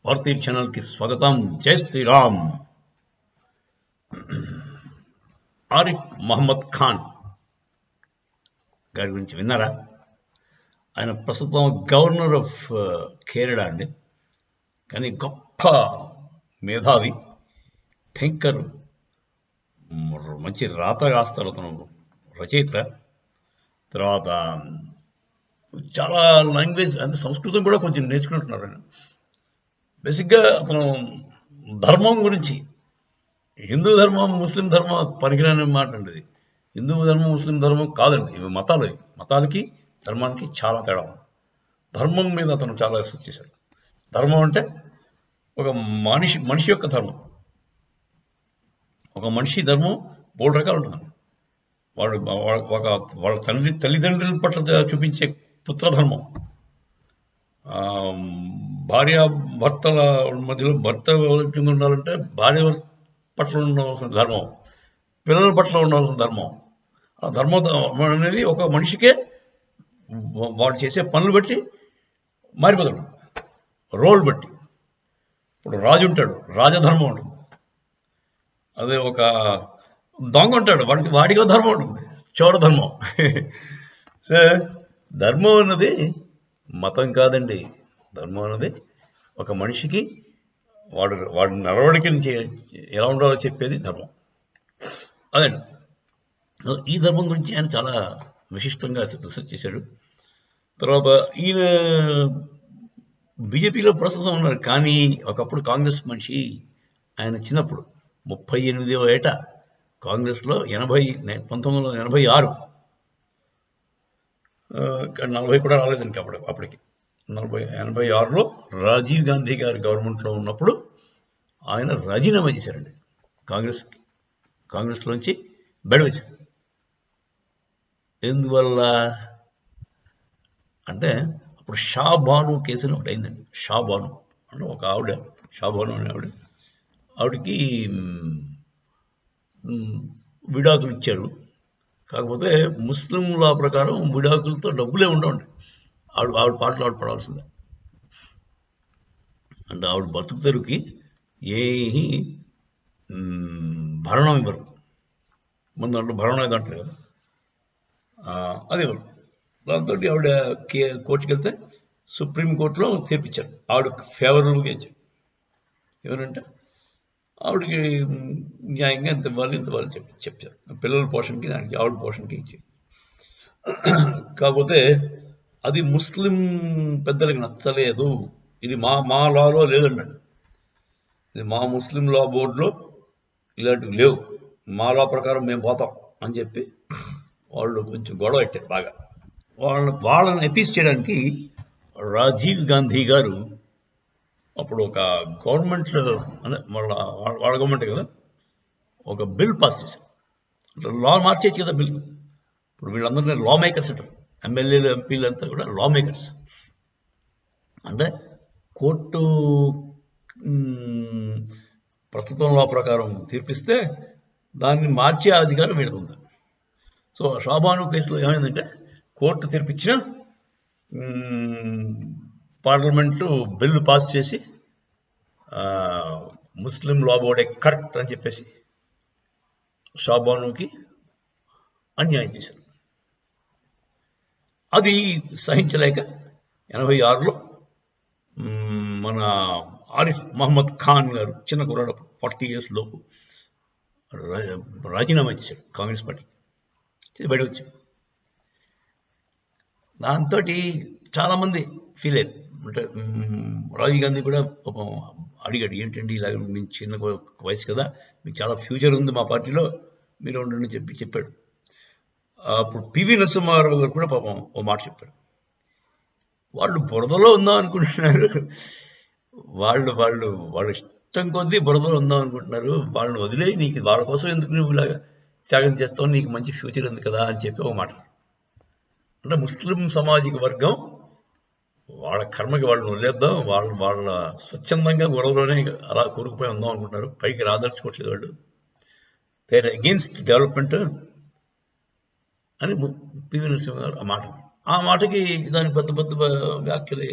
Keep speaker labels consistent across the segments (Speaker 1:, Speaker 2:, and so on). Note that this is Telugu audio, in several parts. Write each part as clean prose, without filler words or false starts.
Speaker 1: భారతీయ ఛానల్ కి స్వాగతం. జై శ్రీరామ్. ఆరిఫ్ మహమ్మద్ ఖాన్ గారి గురించి విన్నారా? ఆయన ప్రస్తుతం గవర్నర్ ఆఫ్ కేరళ అండి. కానీ గొప్ప మేధావి, థింకర్, మంచి రాత రాస్తాడు అతను, రచయిత. తర్వాత చాలా లాంగ్వేజ్ అంటే సంస్కృతం కూడా కొంచెం నేర్చుకుంటున్నారు ఆయన. బేసిక్గా అతను ధర్మం గురించి, హిందూ ధర్మం ముస్లిం ధర్మం పనికిరాని మాట అండి. ఇది హిందూ ధర్మం ముస్లిం ధర్మం కాదండి, ఇవి మతాలు. ఇవి మతాలకి ధర్మానికి చాలా తేడా ఉంది. ధర్మం మీద అతను చాలా రీసెర్చ్ చేశాడు. ధర్మం అంటే ఒక మనిషి యొక్క ధర్మం. ఒక మనిషి ధర్మం 3 రకాలు ఉంటుంది. వాళ్ళ తల్లిదండ్రుల పట్ల చూపించే పుత్రధర్మం, భార్య భర్తల మధ్యలో భర్త కింద ఉండాలంటే భార్య పట్ల ఉండవలసిన ధర్మం, పిల్లల పట్ల ఉండవలసిన ధర్మం. ఆ ధర్మం అనేది ఒక మనిషికే వాడు చేసే పనులు బట్టి మారిపోతాడు, రోల్ బట్టి. ఇప్పుడు రాజు ఉంటాడు, రాజధర్మం ఉంటుంది. అదే ఒక దొంగ ఉంటాడు, వాడికి ధర్మం ఉంటుంది, చోర ధర్మం. సో ధర్మం అన్నది మతం కాదండి. ధర్మం అన్నది ఒక మనిషికి వాడి నడవడికని ఎలా ఉండాలో చెప్పేది ధర్మం. అదండి. ఈ ధర్మం గురించి ఆయన చాలా విశిష్టంగా రీసెర్చ్ చేశాడు. తర్వాత ఈయన బీజేపీలో ప్రస్తుతం ఉన్నారు, కానీ ఒకప్పుడు కాంగ్రెస్ మనిషి. ఆయన చిన్నప్పుడు 38వ ఏట కాంగ్రెస్లో 1986, 40 కూడా రాలేదండి అప్పటికి. 86లో రాజీవ్ గాంధీ గారి గవర్నమెంట్లో ఉన్నప్పుడు ఆయన రాజీనామా చేశారండి. కాంగ్రెస్లోంచి బెడవేశారు. ఎందువల్ల అంటే అప్పుడు షాబాను కేసు అని ఒకటి అయిందండి. షాబాను అంటే ఒక ఆవిడ, షాబాను అనే ఆవిడకి విడాకులు ఇచ్చారు. కాకపోతే ముస్లిం లా ప్రకారం విడాకులతో డబ్బులే ఉండవండి. ఆవిడ పాటలు ఆవిడ పడాల్సిందే. అంటే ఆవిడ బతుకు తెరువుకి ఏ భరణం ఇవ్వరు. ముందు దాంట్లో భరణం ఏదో అంటారు కదా, అది ఇవ్వరు. దాంతో ఆవిడ కోర్టుకి వెళ్తే సుప్రీంకోర్టులో తీర్పిచ్చారు. ఆవిడ ఫేవరబుల్గా ఇచ్చారు. ఏమనంటే ఆవిడకి న్యాయంగా ఇంత ఇవ్వాలి చెప్పారు. పిల్లల పోషణకి, దానికి ఆవిడ పోషణకి ఇచ్చి. కాకపోతే అది ముస్లిం పెద్దలకి నచ్చలేదు. ఇది మా లాలో లేదన్నాడు. ఇది మా ముస్లిం లా బోర్డులో ఇలాంటివి లేవు, మా లా ప్రకారం మేము పోతాం అని చెప్పి వాళ్ళు కొంచెం గొడవ పెట్టారు బాగా. వాళ్ళని అపీస్ చేయడానికి రాజీవ్ గాంధీ గారు అప్పుడు ఒక గవర్నమెంట్ అంటే వాళ్ళ గవర్నమెంట్ కదా, ఒక బిల్ పాస్ చేశారు. లా మార్చేయచ్చు కదా బిల్. ఇప్పుడు వీళ్ళందరినీ లా మేకర్స్ అంటారు. ఎమ్మెల్యేలు, ఎంపీలు అంతా కూడా లా మేకర్స్. అంటే కోర్టు ప్రస్తుతం లా ప్రకారం తీర్పిస్తే దాన్ని మార్చే అధికారం వీళ్ళకు ఉంది. సో షాబాను కేసులో ఏమైందంటే, కోర్టు తీర్పిచ్చిన పార్లమెంటు బిల్లు పాస్ చేసి ముస్లిం లా బోర్డే కరెక్ట్ అని చెప్పేసి షాబానుకి అన్యాయం చేశారు. అది సహించలేక 86లో మన ఆరిఫ్ మహమ్మద్ ఖాన్ గారు, చిన్న కుర్రాడు, 40 years లోపు, రాజీనామా చేశాడు కాంగ్రెస్ పార్టీ. బయట వచ్చాడు. దాంతో చాలామంది ఫీల్ అయ్యారు. అంటే రాజీవ్ గాంధీ కూడా పాపం అడిగాడు, ఏంటండి ఇలాగ మీకు చిన్న వయసు కదా, మీకు చాలా ఫ్యూచర్ ఉంది మా పార్టీలో, మీరు ఉండండి చెప్పాడు. అప్పుడు పివి నరసింహారావు గారు కూడా పాపం ఓ మాట చెప్పారు. వాళ్ళు బురదలో ఉందాం అనుకుంటున్నారు, వాళ్ళు ఇష్టం కొద్దీ బురదలో ఉందాం అనుకుంటున్నారు, వాళ్ళని వదిలే, నీకు వాళ్ళ కోసం ఎందుకు నువ్వు ఇలాగా త్యాగం చేస్తావు, నీకు మంచి ఫ్యూచర్ ఉంది కదా అని చెప్పి ఒక మాట. అంటే ముస్లిం సామాజిక వర్గం వాళ్ళ కర్మకి వాళ్ళు వదిలేద్దాం, వాళ్ళ స్వచ్ఛందంగా గొడవలోనే అలా కూరుకుపోయి ఉందాం అనుకుంటున్నారు, పైకి రాదలుచుకోవట్లేదు వాళ్ళు, దే ఆర్ అగెయిన్స్ట్ డెవలప్మెంట్ అని పివి నరసింహ గారు ఆ మాట ఆ మాటకి దానికి పెద్ద పెద్ద వ్యాఖ్యలు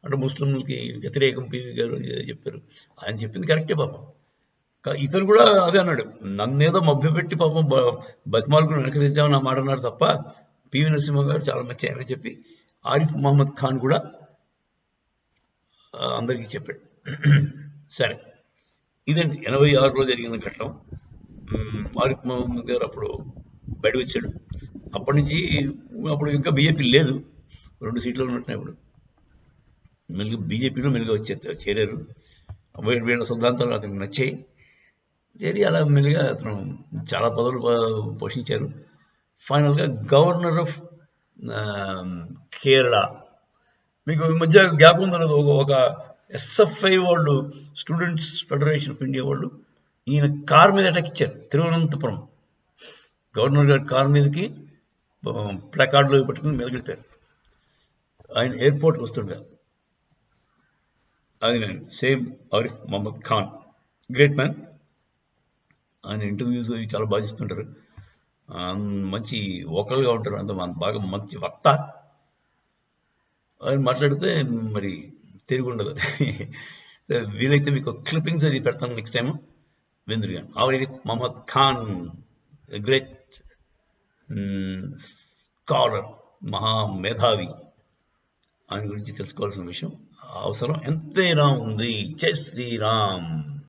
Speaker 1: అంటే ముస్లింలకి వ్యతిరేకం పివి గారు ఏదో చెప్పారు. ఆయన చెప్పింది కరెక్టే పాపం. ఇతను కూడా అదే అన్నాడు, నన్నేదో మభ్యపెట్టి పాపం బతిమాలకు వెనక్కి తెచ్చామని ఆ మాట అన్నారు తప్ప పివి నరసింహ గారు చాలా మంచి ఆయన చెప్పి ఆరిఫ్ మహమ్మద్ ఖాన్ కూడా అందరికీ చెప్పాడు. సరే, ఇదండి 86లో జరిగిన ఘట్టం. ఆరిఫ్ మహమ్మద్ గారు అప్పుడు బయటకు వచ్చాడు. అప్పటి నుంచి అప్పుడు ఇంకా బీజేపీ లేదు, 2 సీట్లు ఉన్నట్టున్నాయి. ఇప్పుడు మెల్లిగా బీజేపీలో మెల్లిగా చేరారు. వీళ్ళ సిద్ధాంతాలు అతనికి నచ్చాయి. చేరి అలా మెల్లిగా అతను చాలా పదవులు పోషించారు. ఫైనల్గా గవర్నర్ ఆఫ్ కేరళ. మీకు ఈ మధ్య గ్యాప్ ఉందన్నది, ఒక ఎస్ఎఫ్ఐ వాళ్ళు, స్టూడెంట్స్ ఫెడరేషన్ ఆఫ్ ఇండియా వాళ్ళు ఈయన కార్ మీద అటాక్ ఇచ్చారు తిరువనంతపురం. గవర్నర్ గారి కార్ మీదకి ప్లకార్డులో పట్టుకుని మీద వెళ్ళిపోయారు. ఆయన ఎయిర్పోర్ట్కి వస్తుండగా. అది నేను same Arif Mohammed Khan, great man. ఆయన ఇంటర్వ్యూస్ చాలా బాగా చేస్తుంటారు, మంచి వోకల్గా ఉంటారు, అంత బాగా మంచి వక్త. ఆయన మాట్లాడితే మరి తిరిగి ఉండదు. వీలైతే మీకు క్లిప్పింగ్స్ అది పెడతాను నెక్స్ట్ టైం. విందురుగా ఆరిఫ్ మహమ్మద్ ఖాన్, గ్రేట్ స్కాలర్, మహా మేధావి. ఆయన గురించి తెలుసుకోవాల్సిన విషయం అవసరం ఎంతైనా ఉంది. జై శ్రీరామ్.